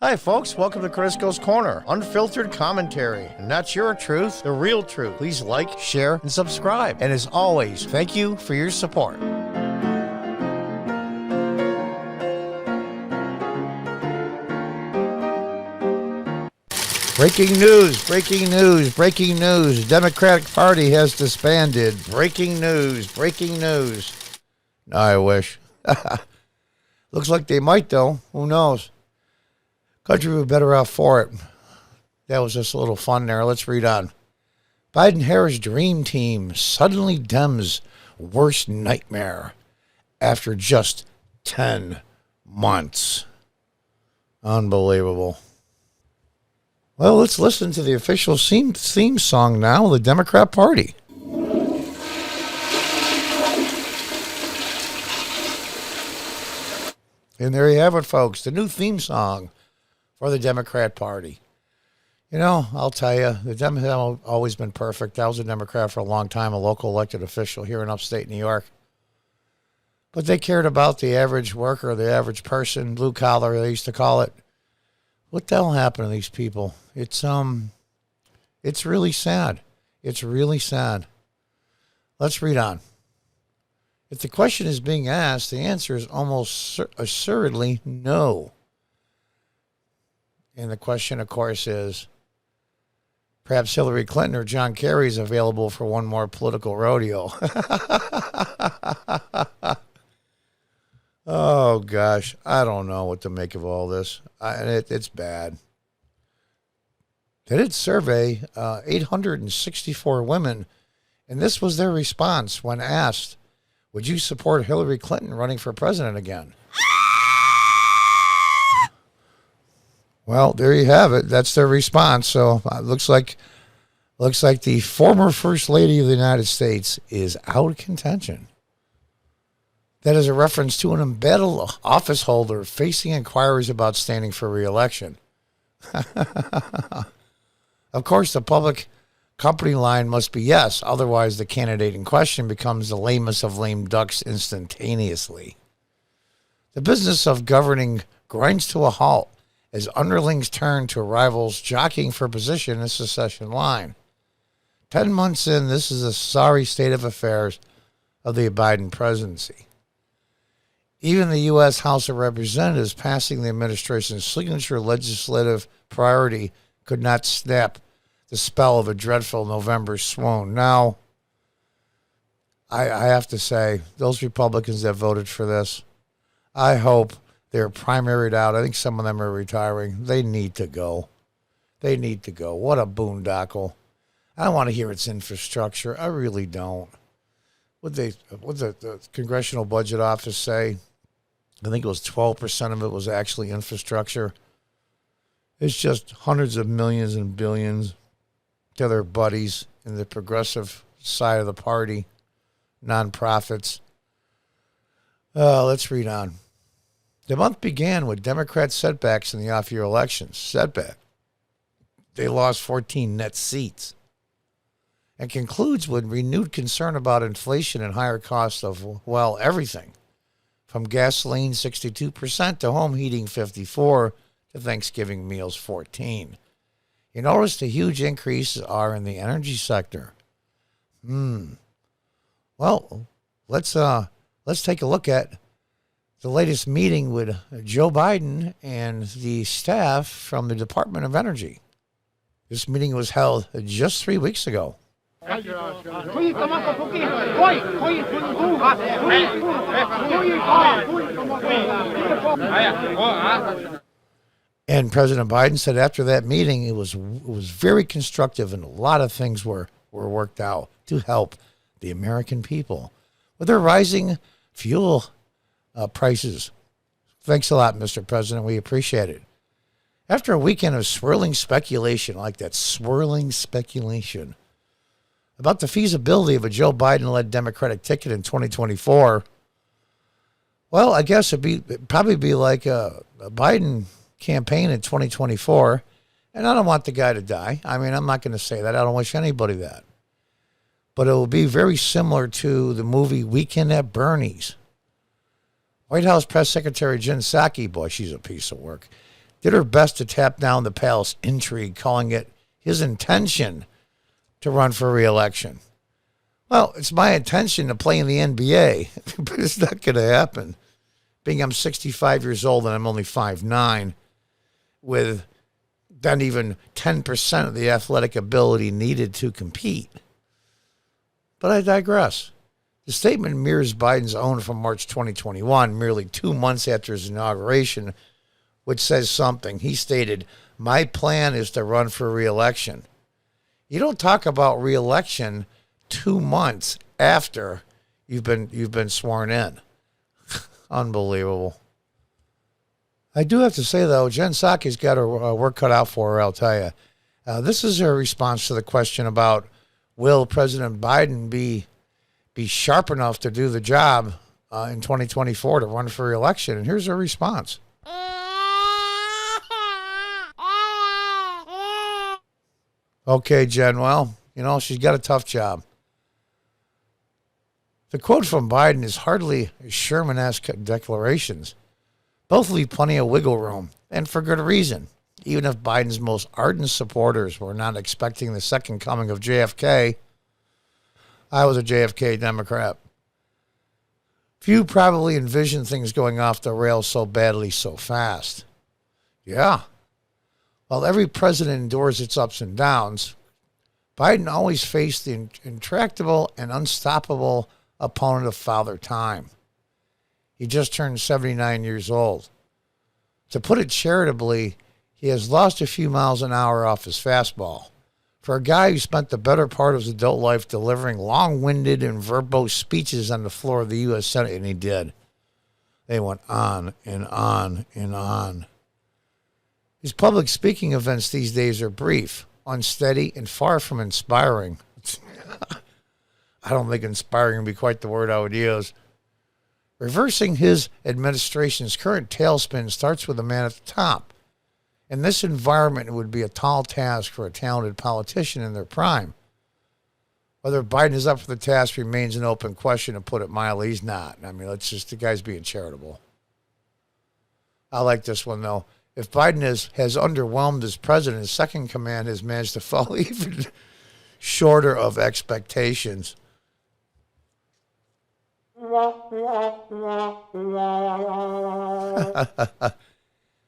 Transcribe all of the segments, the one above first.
Hi, folks. Welcome to Crisco's Corner. Unfiltered commentary. And not your truth, the real truth. Please like, share, and subscribe. And as always, thank you for your support. Breaking news, breaking news, breaking news. Democratic Party has disbanded. Breaking news, breaking news. I wish. Looks like they might, though. Who knows? Country would be better off for it. That was just a little fun there. Let's read on. Biden-Harris dream team suddenly Dems' worst nightmare after just 10 months. Unbelievable. Well, let's listen to the official theme song now of the Democrat Party. And there you have it, folks, the new theme song for the Democrat Party. You know, I'll tell you, the Dems have always been perfect. I was a Democrat for a long time, a local elected official here in upstate New York. But they cared about the average worker, the average person, blue collar, they used to call it. What the hell happened to these people? It's really sad. It's really sad. Let's read on. If the question is being asked, the answer is almost assuredly no. And the question, of course, is perhaps Hillary Clinton or John Kerry is available for one more political rodeo. Oh, gosh. I don't know what to make of all this. It's bad. They did survey 864 women, and this was their response when asked, would you support Hillary Clinton running for president again? Well, there you have it. That's their response. So it looks like the former First Lady of the United States is out of contention. That is a reference to an embattled office holder facing inquiries about standing for re-election. Of course, the public company line must be yes. Otherwise, the candidate in question becomes the lamest of lame ducks instantaneously. The business of governing grinds to a halt as underlings turn to rivals jockeying for position in the secession line. 10 months in, this is a sorry state of affairs of the Biden presidency. Even the U.S. House of Representatives passing the administration's signature legislative priority could not snap the spell of a dreadful November swoon. Now, I have to say, those Republicans that voted for this, I hope they're primaried out. I think some of them are retiring. They need to go. They need to go. What a boondoggle. I don't want to hear its infrastructure. I really don't. What the Congressional Budget Office say? I think it was 12% of it was actually infrastructure. It's just hundreds of millions and billions to their buddies in the progressive side of the party, nonprofits. Let's read on. The month began with Democrat setbacks in the off-year elections. Setback. They lost 14 net seats. And concludes with renewed concern about inflation and higher costs of, well, everything. From gasoline 62% to home heating 54% to Thanksgiving meals 14%. You notice the huge increases are in the energy sector. Well, let's take a look at the latest meeting with Joe Biden and the staff from the Department of Energy. This meeting was held just 3 weeks ago. And President Biden said after that meeting, it was very constructive and a lot of things were worked out to help the American people with their rising fuel prices. Thanks a lot, Mr. President. We appreciate it. After a weekend of swirling speculation, like that swirling speculation, about the feasibility of a Joe Biden-led Democratic ticket in 2024, well, I guess it'd probably be like a Biden campaign in 2024, and I don't want the guy to die. I mean, I'm not going to say that. I don't wish anybody that. But it will be very similar to the movie Weekend at Bernie's. White House Press Secretary Jen Psaki, boy, she's a piece of work, did her best to tap down the palace intrigue, calling it his intention to run for re-election. Well, it's my intention to play in the NBA, but it's not going to happen. Being I'm 65 years old and I'm only 5'9", with not even 10% of the athletic ability needed to compete. But I digress. The statement mirrors Biden's own from March 2021, merely 2 months after his inauguration, which says something. He stated, "My plan is to run for re-election." You don't talk about re-election 2 months after you've been sworn in. Unbelievable. I do have to say, though, Jen Psaki's got her work cut out for her, I'll tell you. This is her response to the question about, will President Biden be sharp enough to do the job in 2024 to run for re-election? And here's her response. Okay, Jen, well, she's got a tough job. The quote from Biden is hardly Sherman-esque declarations. Both leave plenty of wiggle room, and for good reason. Even if Biden's most ardent supporters were not expecting the second coming of JFK, I was a JFK Democrat. Few probably envisioned things going off the rails so badly so fast. Yeah. While every president endures its ups and downs, Biden always faced the intractable and unstoppable opponent of Father Time. He just turned 79 years old. To put it charitably, he has lost a few miles an hour off his fastball. For a guy who spent the better part of his adult life delivering long-winded and verbose speeches on the floor of the U.S. Senate, and he did. They went on and on and on. His public speaking events these days are brief, unsteady, and far from inspiring. I don't think inspiring would be quite the word I would use. Reversing his administration's current tailspin starts with a man at the top. In this environment, it would be a tall task for a talented politician in their prime. Whether Biden is up for the task remains an open question, to put it mildly. He's not. I mean, the guy's being charitable. I like this one, though. If Biden has underwhelmed as president, his second command has managed to fall even shorter of expectations.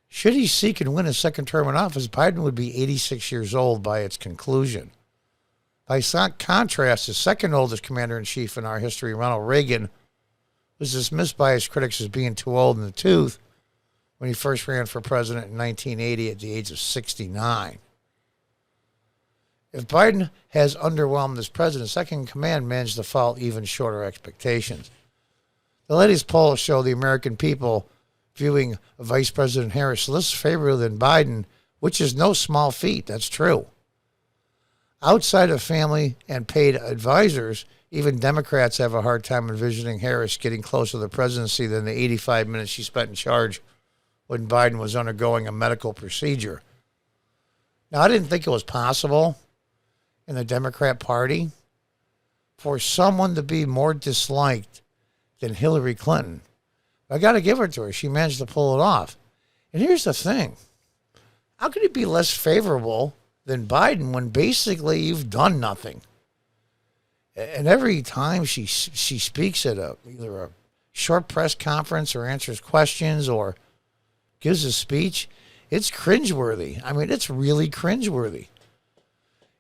Should he seek and win a second term in office, Biden would be 86 years old by its conclusion. By contrast, the second oldest commander-in-chief in our history, Ronald Reagan, was dismissed by his critics as being too old in the tooth when he first ran for president in 1980 at the age of 69. If Biden has underwhelmed as president, second in command managed to fall even shorter expectations. The latest polls show the American people viewing Vice President Harris less favorably than Biden, which is no small feat. That's true. Outside of family and paid advisors, even Democrats have a hard time envisioning Harris getting closer to the presidency than the 85 minutes she spent in charge when Biden was undergoing a medical procedure. Now, I didn't think it was possible in the Democrat Party for someone to be more disliked than Hillary Clinton. I got to give it to her. She managed to pull it off. And here's the thing. How could it be less favorable than Biden when basically you've done nothing? And every time she speaks at either a short press conference or answers questions or gives a speech, it's cringeworthy. I mean, it's really cringeworthy.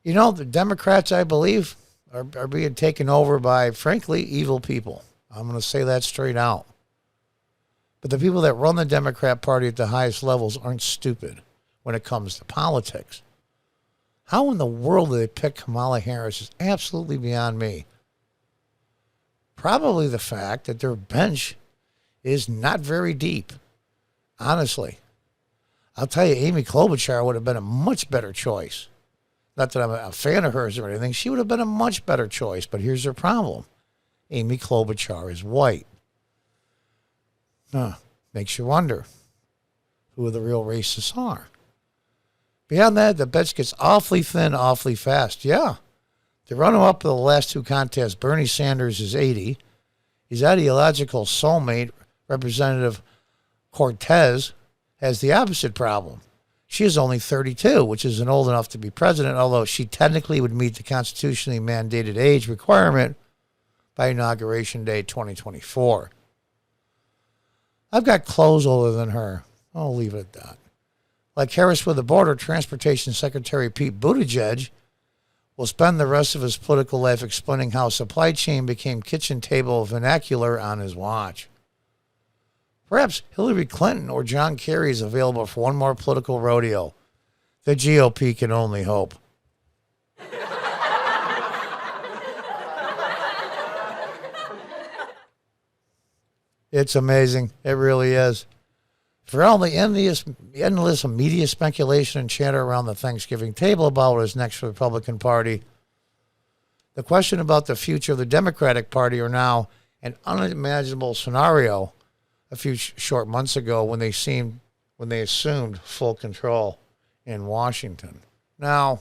The Democrats, I believe, are being taken over by, frankly, evil people. I'm going to say that straight out. But the people that run the Democrat Party at the highest levels aren't stupid when it comes to politics. How in the world do they pick Kamala Harris is absolutely beyond me. Probably the fact that their bench is not very deep. Honestly. I'll tell you, Amy Klobuchar would have been a much better choice. Not that I'm a fan of hers or anything. She would have been a much better choice. But here's her problem. Amy Klobuchar is white. Makes you wonder who the real racists are. Beyond that, the bench gets awfully thin, awfully fast. Yeah. The runner-up of the last two contests, Bernie Sanders is 80. His ideological soulmate, Representative Cortez, has the opposite problem. She is only 32, which isn't old enough to be president, although she technically would meet the constitutionally mandated age requirement by Inauguration Day 2024. I've got clothes older than her. I'll leave it at that. Like Harris with the border, Transportation Secretary Pete Buttigieg will spend the rest of his political life explaining how supply chain became kitchen table vernacular on his watch. Perhaps Hillary Clinton or John Kerry is available for one more political rodeo. The GOP can only hope. It's amazing. It really is. For all the endless media speculation and chatter around the Thanksgiving table about what is next for the Republican Party, the question about the future of the Democratic Party are now an unimaginable scenario a few short months ago when they assumed full control in Washington. Now,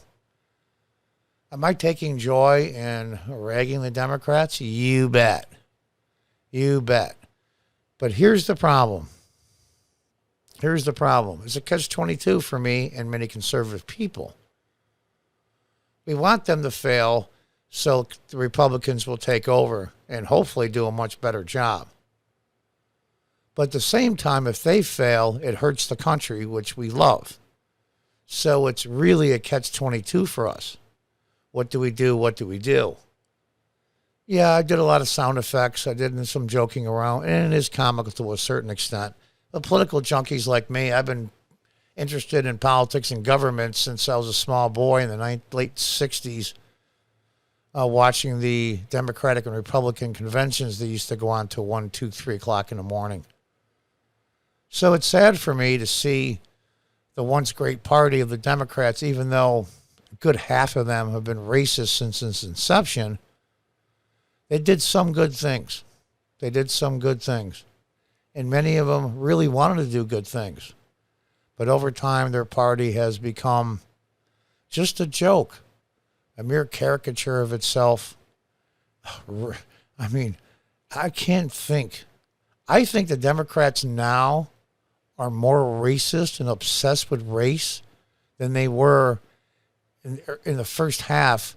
am I taking joy in ragging the Democrats? You bet. You bet. But here's the problem. Here's the problem. It's a catch-22 for me and many conservative people. We want them to fail so the Republicans will take over and hopefully do a much better job. But at the same time, if they fail, it hurts the country, which we love. So it's really a catch-22 for us. What do we do? What do we do? Yeah, I did a lot of sound effects. I did some joking around, and it is comical to a certain extent. The political junkies like me, I've been interested in politics and government since I was a small boy in the late 60s, watching the Democratic and Republican conventions that used to go on till 1, 2, 3 o'clock in the morning. So it's sad for me to see the once great party of the Democrats, even though a good half of them have been racist since its inception, they did some good things. They did some good things. And many of them really wanted to do good things. But over time, their party has become just a joke, a mere caricature of itself. I mean, I can't think. I think the Democrats now are more racist and obsessed with race than they were in the first half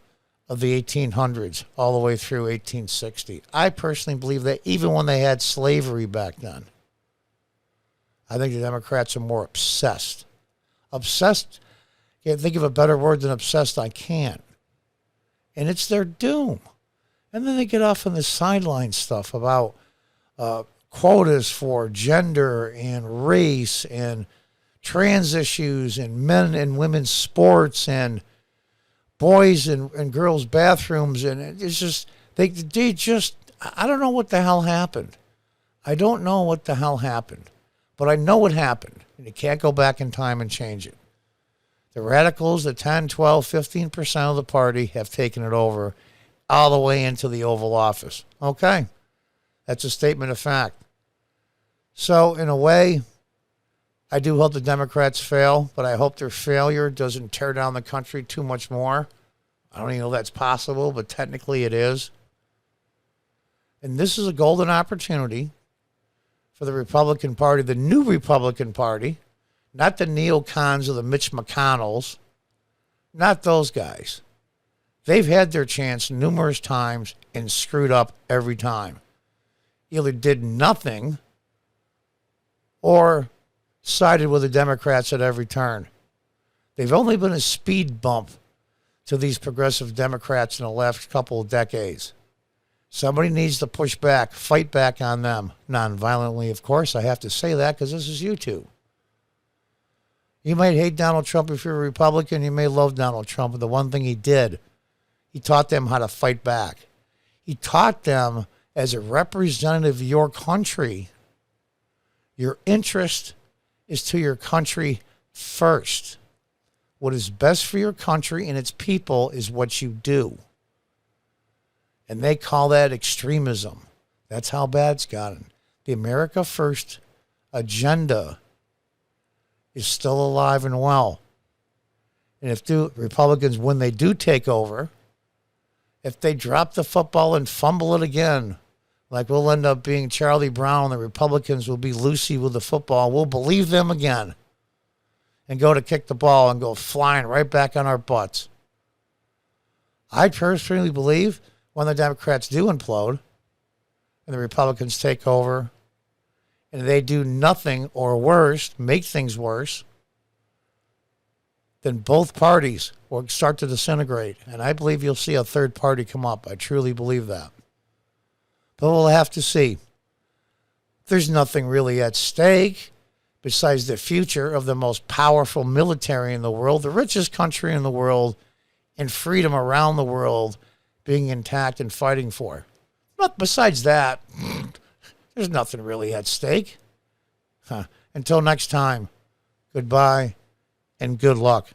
of the 1800s all the way through 1860. I personally believe that even when they had slavery back then, I think the Democrats are more obsessed. Obsessed, can't think of a better word than obsessed, I can't. And it's their doom. And then they get off on the sideline stuff about quotas for gender and race and trans issues and men and women's sports and boys and girls' bathrooms. And it's just, they just, I don't know what the hell happened. I don't know what the hell happened. But I know what happened, and you can't go back in time and change it. The radicals, the 10, 12, 15% of the party have taken it over all the way into the Oval Office. Okay? That's a statement of fact. So, in a way, I do hope the Democrats fail, but I hope their failure doesn't tear down the country too much more. I don't even know if that's possible, but technically it is. And this is a golden opportunity for the Republican Party, the new Republican Party, not the neocons or the Mitch McConnells, not those guys. They've had their chance numerous times and screwed up every time. Either did nothing or sided with the Democrats at every turn. They've only been a speed bump to these progressive Democrats in the last couple of decades. Somebody needs to push back, fight back on them. Non-violently, of course. I have to say that because this is YouTube. You might hate Donald Trump if you're a Republican. You may love Donald Trump. But the one thing he did, he taught them how to fight back. He taught them as a representative of your country, your interest is to your country first. What is best for your country and its people is what you do. And they call that extremism. That's how bad it's gotten. The America First agenda is still alive and well. And if Republicans, when they do take over, if they drop the football and fumble it again, like we'll end up being Charlie Brown, the Republicans will be Lucy with the football, we'll believe them again. and go to kick the ball and go flying right back on our butts. I personally believe when the Democrats do implode and the Republicans take over and they do nothing or worse, make things worse, then both parties will start to disintegrate. And I believe you'll see a third party come up. I truly believe that. But we'll have to see. There's nothing really at stake besides the future of the most powerful military in the world, the richest country in the world, and freedom around the world being intact and fighting for. But besides that, there's nothing really at stake. Until next time, goodbye and good luck.